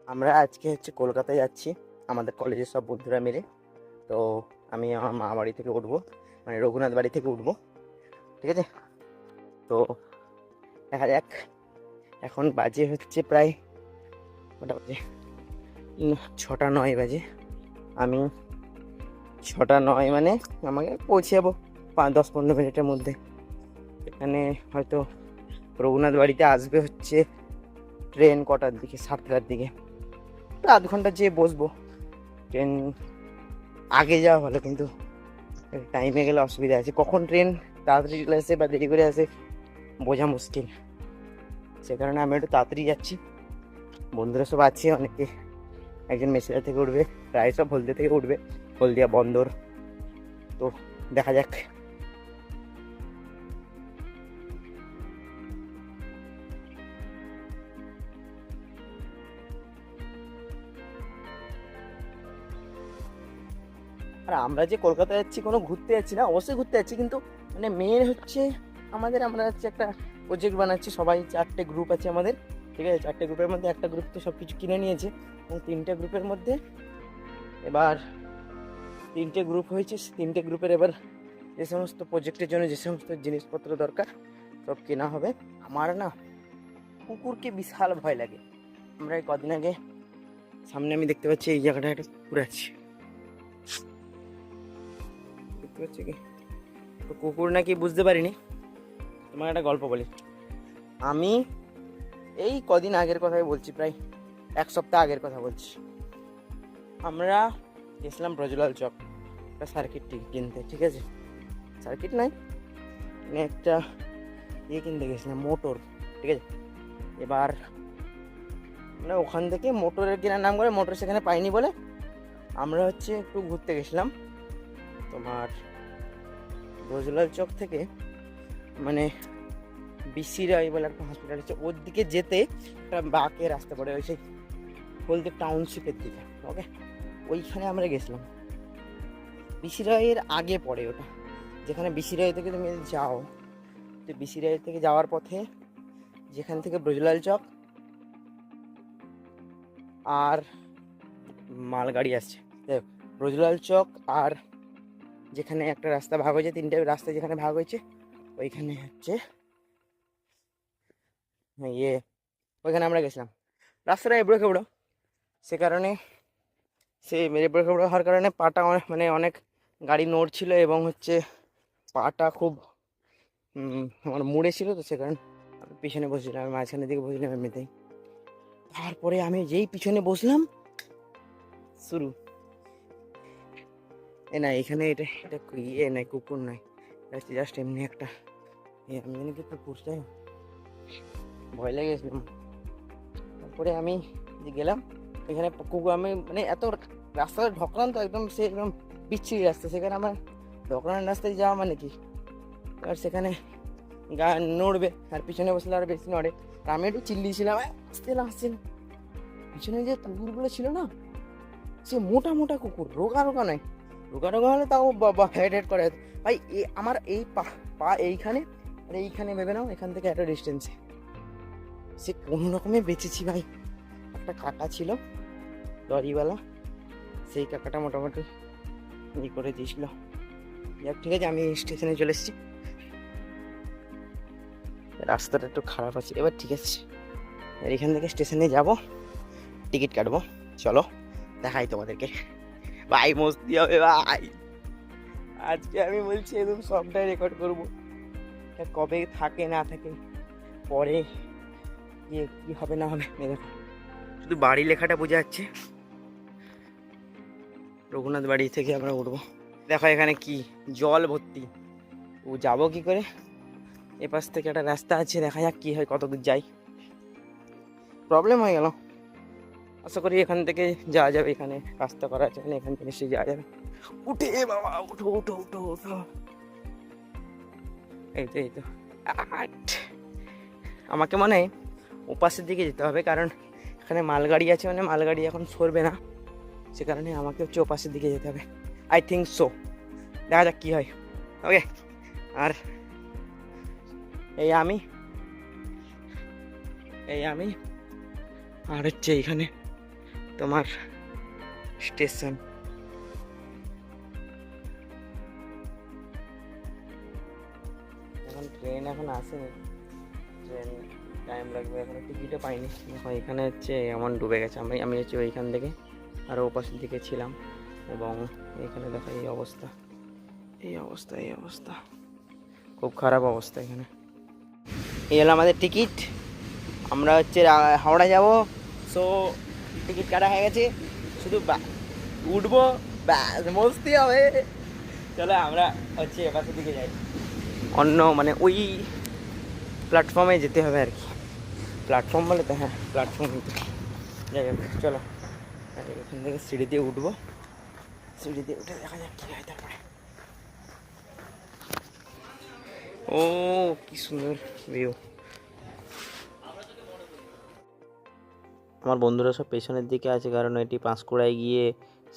আমরা আজকে কলকাতায় যাচ্ছি আমাদের কলেজের সব বন্ধুরা মিলে। তো আমি আমার মা বাড়ি থেকে উঠবো, মানে রঘুনাথ বাড়ি থেকে উঠবো, ঠিক আছে? তো দেখা যাক। এখন বাজে প্রায় কটা বাজে, 6টা 9 বাজে। আমি 6টা 9 মানে আমাকে পৌঁছে যাবো 10-15 মিনিটের মধ্যে। এখানে হয়তো রঘুনাথ বাড়িতে আসবে ট্রেন কটার দিকে, 7টার দিকে। তো আধ ঘন্টা যেয়ে বসবো। ট্রেন আগে যাওয়া ভালো, কিন্তু টাইমে গেলে অসুবিধা আছে। কখন ট্রেন তাড়াতাড়ি চলে আসে বা দেরি করে আসে বোঝা মুশকিল। সে কারণে আমি একটু তাড়াতাড়ি যাচ্ছি। বন্ধুরা সব আছে অনেকে, একজন মেসিরা থেকে উঠবে, প্রায় সব হলদিয়া থেকে উঠবে, হলদিয়া বন্দর। তো দেখা যাক। আর আমরা যে কলকাতা যাচ্ছি কোনো ঘুরতে যাচ্ছি না, অবশ্যই ঘুরতে যাচ্ছি, কিন্তু মানে মেন আমরা একটা প্রজেক্ট বানাচ্ছি। সবাই 4টে গ্রুপ আছে আমাদের, ঠিক আছে? 4টে গ্রুপের মধ্যে একটা গ্রুপ তো সব কিছু কিনে নিয়েছে, এবং 3টে গ্রুপের মধ্যে এবার 3টে গ্রুপ হয়েছে। 3টে গ্রুপের এবার যে সমস্ত প্রজেক্টের জন্য যে সমস্ত জিনিসপত্র দরকার সব কেনা হবে। আমার না কুকুরকে বিশাল ভয় লাগে। আমরা এই কদিন আগে সামনে আমি দেখতে পাচ্ছি এই জায়গাটা একটা কুকুর আছে, দেখতে পাচ্ছি কি? তো কুকুর নাকি বুঝতে পারিনি। তোমার একটা গল্প বলি। আমি এই কদিন আগের কথাই বলছি, প্রায় 1 সপ্তাহ আগের কথা বলছি। আমরা গেছিলাম ব্রজলাল চক একটা সার্কিট কিনতে, ঠিক আছে? সার্কিট নয়, মানে একটা কিনতে গেছিলাম, মোটর, ঠিক আছে? এবার মানে ওখান থেকে মোটরের কেনার নাম করে মোটর সেখানে পাইনি বলে আমরা একটু ঘুরতে গেছিলাম। তোমার ব্রজলাল চক থেকে মানে বিসি রায় বলে একটা হসপিটাল আছে, ওর দিকে যেতে একটা বাঁকে রাস্তা পড়ে, ওই সেই হলদিয়া টাউনশিপের দিকে। ওকে, ওইখানে আমরা গেছিলাম। বিসি রায়ের আগে পড়ে ওটা, যেখানে বিসি রায় থেকে তুমি যাও, তো বিসি রায় থেকে যাওয়ার পথে যেখান থেকে ব্রজলাল চক আর মালগাড়ি আসছে, ব্রজলাল চক আর যেখানে একটা রাস্তা ভাগ হয়েছে, 3টে রাস্তা যেখানে ভাগ হয়েছে, ওইখানে ওইখানে আমরা গেছিলাম। রাস্তাটা এবড়ো খেবড়ো, সে কারণে এবড়ো খেবড়ো হওয়ার কারণে পাটা মানে অনেক গাড়ি নড়ছিল, এবং পাটা খুব আমার মুড়ে ছিল। তো সে কারণে আমি পিছনে বসছিলাম, আমি মাঝখানের দিকে বসছিলাম এমনিতেই। তারপরে আমি যেই পিছনে বসলাম, শুরু না এখানে এটা এটা নাই, কুকুর নাই, জাস্ট এমনি একটা আমি জানি কি কুকুর, তাই ভয় লেগে গেছিলাম। তারপরে আমি গেলাম এখানে কুকুর, আমি মানে এত রাস্তাটা ঢকলাম তো একদম বিচ্ছিরি রাস্তা, সেখানে আমার ঢকলানোর রাস্তায় যাওয়া মানে কি, আর সেখানে গা নড়বে, আর পিছনে বসলে আর বেশি নড়ে। আমি একটু চিল্লিয়েছিলাম, আসছিলাম পিছনে যে কুকুরগুলো ছিল না, সে মোটা মোটা কুকুর, রোগা রোগা নয়। রোগা রোগা হলে তাও বাবা হেড করে ভাই। আমার এই পা এইখানে, আর এইখানে ভেবে নাও এখান থেকে একটা ডিস্টেন্সে, সে কোনো রকমে বেঁচেছি ভাই। একটা কাকা ছিল লরিওয়ালা, সেই কাকাটা মোটামুটি করে দিয়েছিল। যাক, ঠিক আছে, আমি স্টেশনে চলে এসেছি। রাস্তাটা একটু খারাপ আছে, এবার ঠিক আছে। এখান থেকে স্টেশনে যাব, টিকিট কাটবো। চলো দেখাই তোমাদেরকে। ভাই মস্তি হবে ভাই, আজকে আমি বলছি একদম সবটাই রেকর্ড করবো। কবে থাকে না থাকে, পরে কি হবে না হবে দেখো, শুধু বাড়ি লেখাটা বোঝা যাচ্ছে। রঘুনাথ বাড়ি থেকে আমরা উঠবো। দেখো এখানে কি জল ভর্তি, ও যাবো কি করে? এপাশ থেকে একটা রাস্তা আছে, দেখা যাক কি হয়, কত দূর যাই। প্রবলেম হয়ে গেল, আশা করি এখান থেকে যাওয়া যাবে। এখানে রাস্তা করা আছে, এখান থেকে সে যাওয়া যাবে। উঠে বাবা, উঠো উঠো উঠো উঠো। এই তো আমাকে মনে হয় ওপাশের দিকে যেতে হবে, কারণ এখানে মালগাড়ি আছে, মানে মালগাড়ি এখন সরবে না, সে কারণে আমাকে ওপাশের দিকে যেতে হবে। আই থিঙ্ক সো, দেখা যাক কি হয়। ওকে, আর এই আমি আর এখানে তোমার স্টেশন। এখন ট্রেন এখন আসেনি, ট্রেন টাইম লাগবে, এখন টিকিটও পাইনি। দেখো এখানে হচ্ছে এমন ডুবে গেছে, আমি হচ্ছে ওইখান থেকে আরও ওপাশের দিকে ছিলাম, এবং এখানে দেখো এই অবস্থা, এই অবস্থা, এই অবস্থা, খুব খারাপ অবস্থা এখানে। এই হলো আমাদের টিকিট, আমরা হচ্ছে হাওড়া যাব। সো টিকিট কাটা হয়ে গেছে, শুধু উঠবো, ব্যাস মস্তি হবে। চলো আমরা হচ্ছে এপাশের দিকে যাই, অন্য মানে ওই প্ল্যাটফর্মে যেতে হবে আর কি। প্ল্যাটফর্ম বলে তো, হ্যাঁ প্ল্যাটফর্মে যাই হোক। চলো এখান থেকে সিঁড়ি দিয়ে উঠবো, সিঁড়ি দিয়ে উঠে দেখা যাক কী হয় তারপরে। ও কি সুন্দর ভিউ। আমার বন্ধুরা সব পেছনের দিকে আছে, কারণ এটি পাঁশকুড়ায় গিয়ে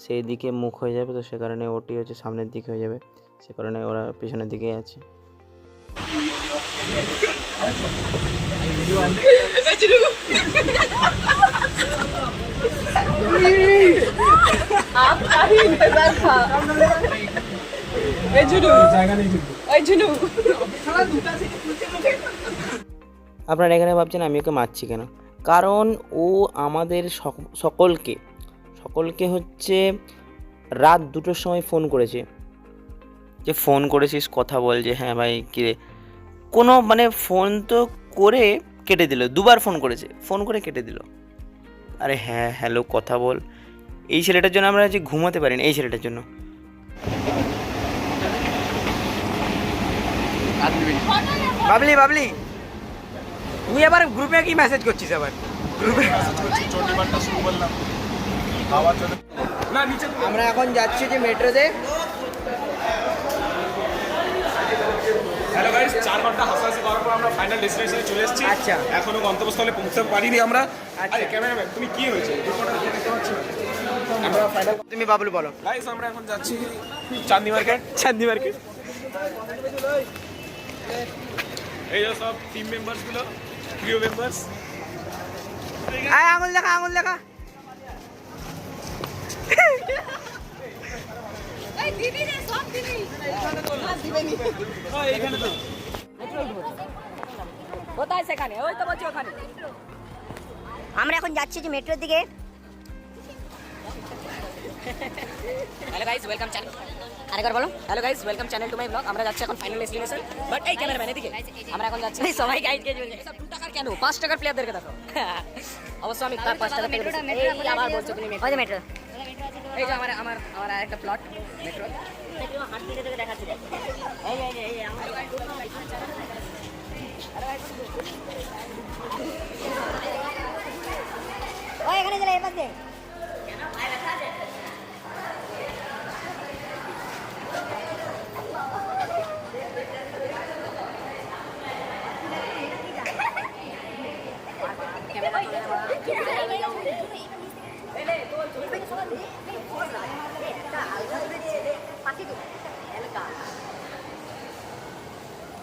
সেই দিকে মুখ হয়ে যাবে, তো সে কারণে ওটি হচ্ছে সামনের দিকে হয়ে যাবে, সে কারণে ওরা পেছনের দিকেই আছে। আপনারা এখানে ভাবছেন আমি ওকে মারছি কেন, কারণ ও আমাদের সকলকে হচ্ছে রাত 2টোর সময় ফোন করেছে, যে ফোন করেছিস কথা বল, যে হ্যাঁ ভাই কিরে, কোনো মানে ফোন তো করে কেটে দিল, 2বার ফোন করেছে, ফোন করে কেটে দিল। আরে হ্যাঁ হ্যালো কথা বল, এই ছেলেটার জন্য আমরা যে ঘুমাতে পারি না, এই ছেলেটার জন্য। বাবলি বাবলি তুই আবার গ্রুপে কি মেসেজ করছিস? আবার গ্রুপে আমরা এখন যাচ্ছি যে মেট্রোতে। হ্যালো গাইস, 4 ঘন্টা হাসাহাসি করার পর আমরা ফাইনাল ডেস্টিনেশনে চলে এসেছি। আচ্ছা, এখনো গন্তব্যস্থলে পৌঁছতে পারিনি আমরা। আরে ক্যামেরাম্যান তুমি কি হয়েছে? আমরা ফাইনাল, তুমি বাবলু বলো। গাইস আমরা এখন যাচ্ছি চাঁদনি মার্কেট। এই যে সব টিম মেম্বার্স গুলো, প্রিয় মেম্বার্স। আঙুল দেখা, আঙুল দেখা। এই দিদি রে, সব দিদি। এইখানে তো কোথায় সেখানে? ওই তো বলছি ওখানে। আমরা এখন যাচ্ছি যে মেট্রোর দিকে। Hello guys, welcome channel. আরেকবার বলো। Hello guys, welcome channel to my blog. আমরা যাচ্ছি এখন ফাইনাল ডেস্টিনেশন। বাট এই ক্যামেরাম্যান এদিকে, আমরা এখন যাচ্ছি। সবাই গাইডকে বলছে সব 2 টাকার কেন? 5 টাকার প্লেয়ারদেরকে দেখো। অবশ্য আমি 5 টাকা মেট্রো আবার বলছো তুমি ওই যে মেট্রো। এই যে আমার আরেকটা প্লট মেট্রো। মেট্রো হাত থেকে দেখাচ্ছি। এই ওই এখানে চলে এপাশ দিয়ে।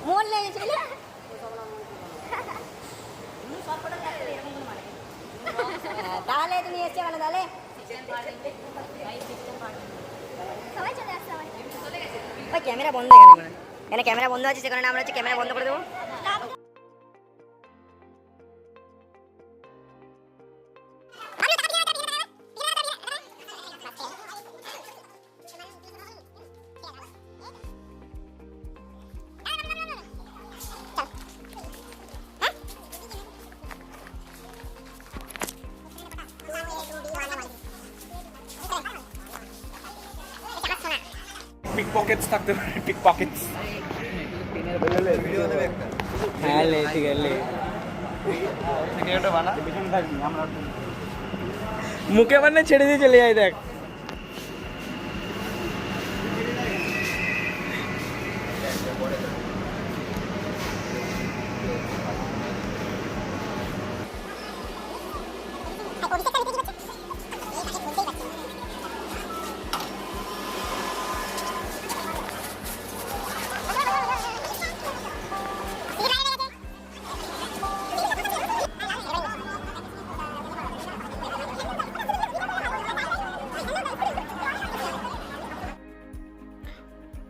মোল লেগেছিল। তাহলে তুমি এসছে মানে তাহলে ওই ক্যামেরা বন্ধ এখানে, এখানে ক্যামেরা বন্ধ আছে, সে কারণে আমরা হচ্ছে ক্যামেরা বন্ধ করে দেবো। পিক পকেটস থাকতে পারে, পিক পকেটস। হ্যাঁ লে ঠিক আছে, মুখে মানে ছেড়ে দিয়ে চলে যায়। দেখ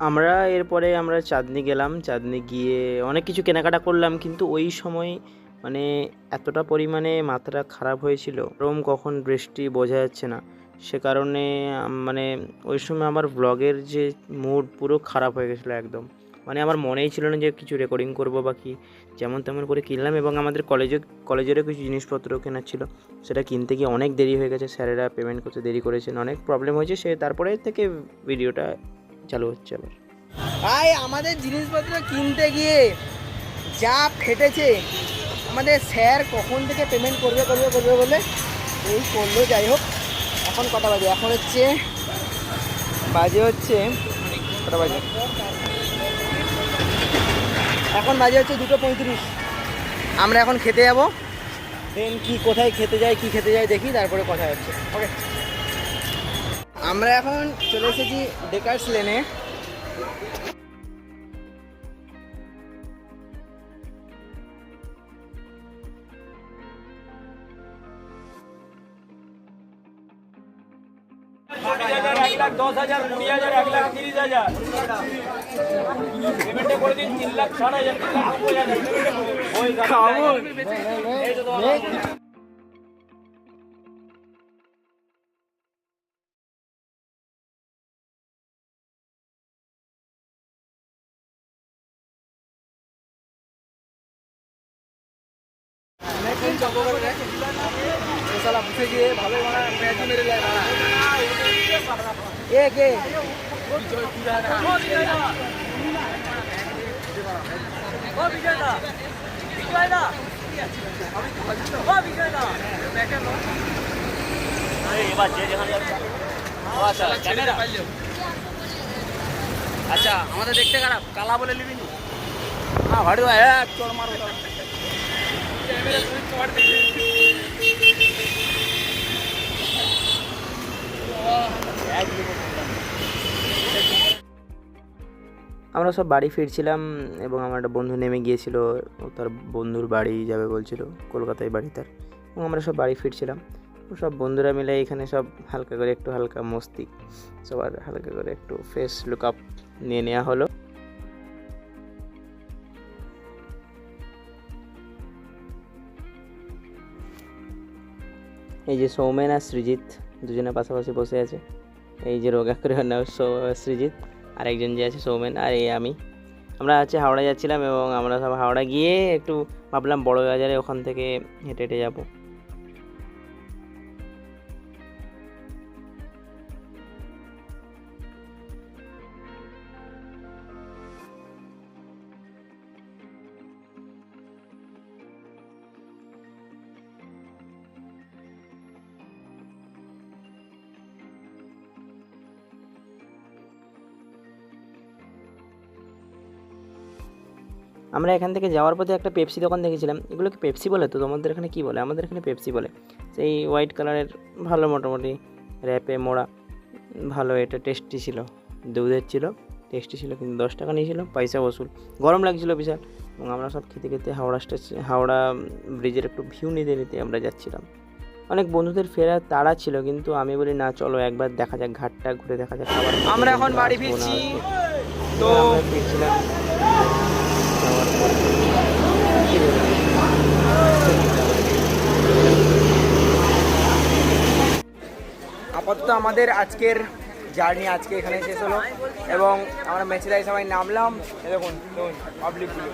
আমরা চাঁদনি গেলাম, চাঁদনি গিয়ে অনেক কিছু কেনাকাটা করলাম, কিন্তু ওই সময় মানে এতটা পরিমাণে মাথাটা খারাপ হয়েছিল, কখন বৃষ্টি বোঝা যাচ্ছে না, সে কারণে মানে ওই সময় আমার ব্লগের যে মুড পুরো খারাপ হয়ে গেছিলো একদম। মানে আমার মনেই ছিল না যে কিছু রেকর্ডিং করব বা কি, যেমন তেমন করে কিনলাম। এবং আমাদের কলেজেরও কিছু জিনিসপত্র কেনার ছিল, সেটা কিনতে গিয়ে অনেক দেরি হয়ে গেছে, স্যারেরা পেমেন্ট করতে দেরি করেছেন, অনেক প্রবলেম হয়েছে। তারপরে থেকে ভিডিওটা চালু হচ্ছে আবার। ভাই আমাদের জিনিসপত্র কিনতে গিয়ে যা ফেটেছে, আমাদের স্যার কখন থেকে পেমেন্ট করবে বলে এই করলো। যাই হোক, এখন কটা বাজে? এখন কটা বাজে? এখন বাজে হচ্ছে 2:35। আমরা এখন খেতে যাবো, দেন কোথায় খেতে যাই দেখি, তারপরে কথা হচ্ছে। ওকে, আমরা এখন চলে এসেছি ডেকার্স লেনে। আচ্ছা, আমাদের দেখতে খারাপ, কালা বলে নিবি নি? হ্যাঁ, ভাড়ি চোর মারো। আমরা সব বাড়ি ফিরছিলাম এবং আমার একটা বন্ধু নেমে গিয়েছিল, ও তার বন্ধুর বাড়ি যাবে বলছিল, কলকাতায় বাড়ি তার। এবং আমরা সব বাড়ি ফিরছিলাম, সব বন্ধুরা মিলে এখানে সব হালকা করে একটু হালকা মস্তি, সবার হালকা করে একটু ফেস লুক আপ নিয়ে নেওয়া হলো। এই যে সৌমেন আর সৃজিত দুজনে পাশাপাশি বসে আছে। এই যে রোগা করে নাও সৃজিত, আর একজন যে আছে সৌমেন, আর এই আমি। আমরা হাওড়া যাচ্ছিলাম এবং আমরা সব হাওড়া গিয়ে একটু ভাবলাম বড় বাজারে, ওখান থেকে হেঁটে হেঁটে যাবো। আমরা এখান থেকে যাওয়ার পথে একটা পেপসি দোকান দেখেছিলাম। এগুলোকে পেপসি বলে তো? তোমাদের এখানে কী বলে? আমাদের এখানে পেপসি বলে। সেই হোয়াইট কালারের, ভালো মোটামুটি র্যাপে মোড়া, ভালো। এটা টেস্টি ছিল, দুধের ছিল, টেস্টি ছিল, কিন্তু 10 টাকা নিয়েছিল, পয়সা বসুল। গরম লাগছিল বিশাল। এবং আমরা সব খেতে খেতে হাওড়া ব্রিজের একটু ভিউ নিতে আমরা যাচ্ছিলাম। অনেক বন্ধুদের ফেরার তাড়া ছিল, কিন্তু আমি বলি না, চলো একবার দেখা যাক, ঘাটটা ঘুরে দেখা যাক। আমরা এখন বাড়ি ফিরছি, তো ফিরছিলাম। আপাতত আমাদের আজকের জার্নি এখানে শেষ হলো এবং আমরা মেচেদাই সবাই নামলাম। দেখুন পাবলিকগুলো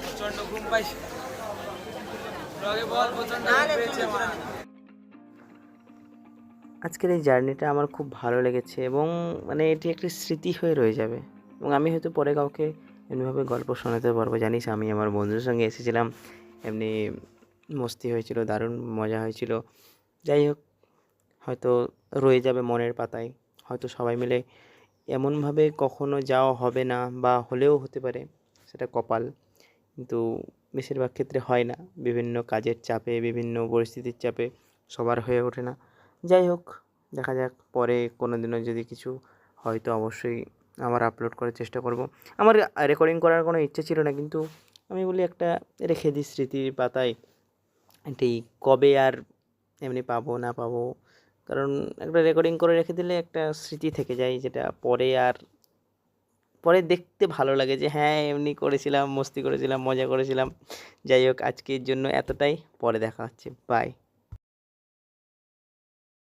প্রচন্ড ঘুম পাইছে। আজকের এই জার্নিটা আমার খুব ভালো লেগেছে এবং মানে এটি একটি স্মৃতি হয়ে রয়ে যাবে। এবং আমি হয়তো পরে কাউকে এমনিভাবে গল্প শোনাতে পারবো। জানিস, আমি আমার বন্ধুর সঙ্গে এসেছিলাম, এমনি মস্তি হয়েছিল, দারুণ মজা হয়েছিল। যাই হোক, হয়তো রয়ে যাবে মনের পাতায়। হয়তো সবাই মিলে এমনভাবে কখনো যাওয়া হবে না, বা হলেও হতে পারে, সেটা কপাল। কিন্তু বেশিরভাগ ক্ষেত্রে হয় না, বিভিন্ন কাজের চাপে, বিভিন্ন পরিস্থিতির চাপে সবার হয়ে ওঠে না। যাই হোক, দেখা যাক, পরে কোনো দিনও যদি কিছু হয় তো অবশ্যই আমার আপলোড করার চেষ্টা করব। আমার রেকর্ডিং করার কোনো ইচ্ছে ছিল না, কিন্তু আমি বলি একটা রেখে দিই স্মৃতির পাতায়। এটি কবে আর এমনি পাবো না পাবো, কারণ একটা রেকর্ডিং করে রেখে দিলে একটা স্মৃতি থেকে যায়, যেটা পরে আর পরে দেখতে ভালো লাগে যে হ্যাঁ এমনি করেছিলাম, মস্তি করেছিলাম, মজা করেছিলাম। যাই হোক আজকের জন্য এতটাই, পরে দেখা হচ্ছে, বাই।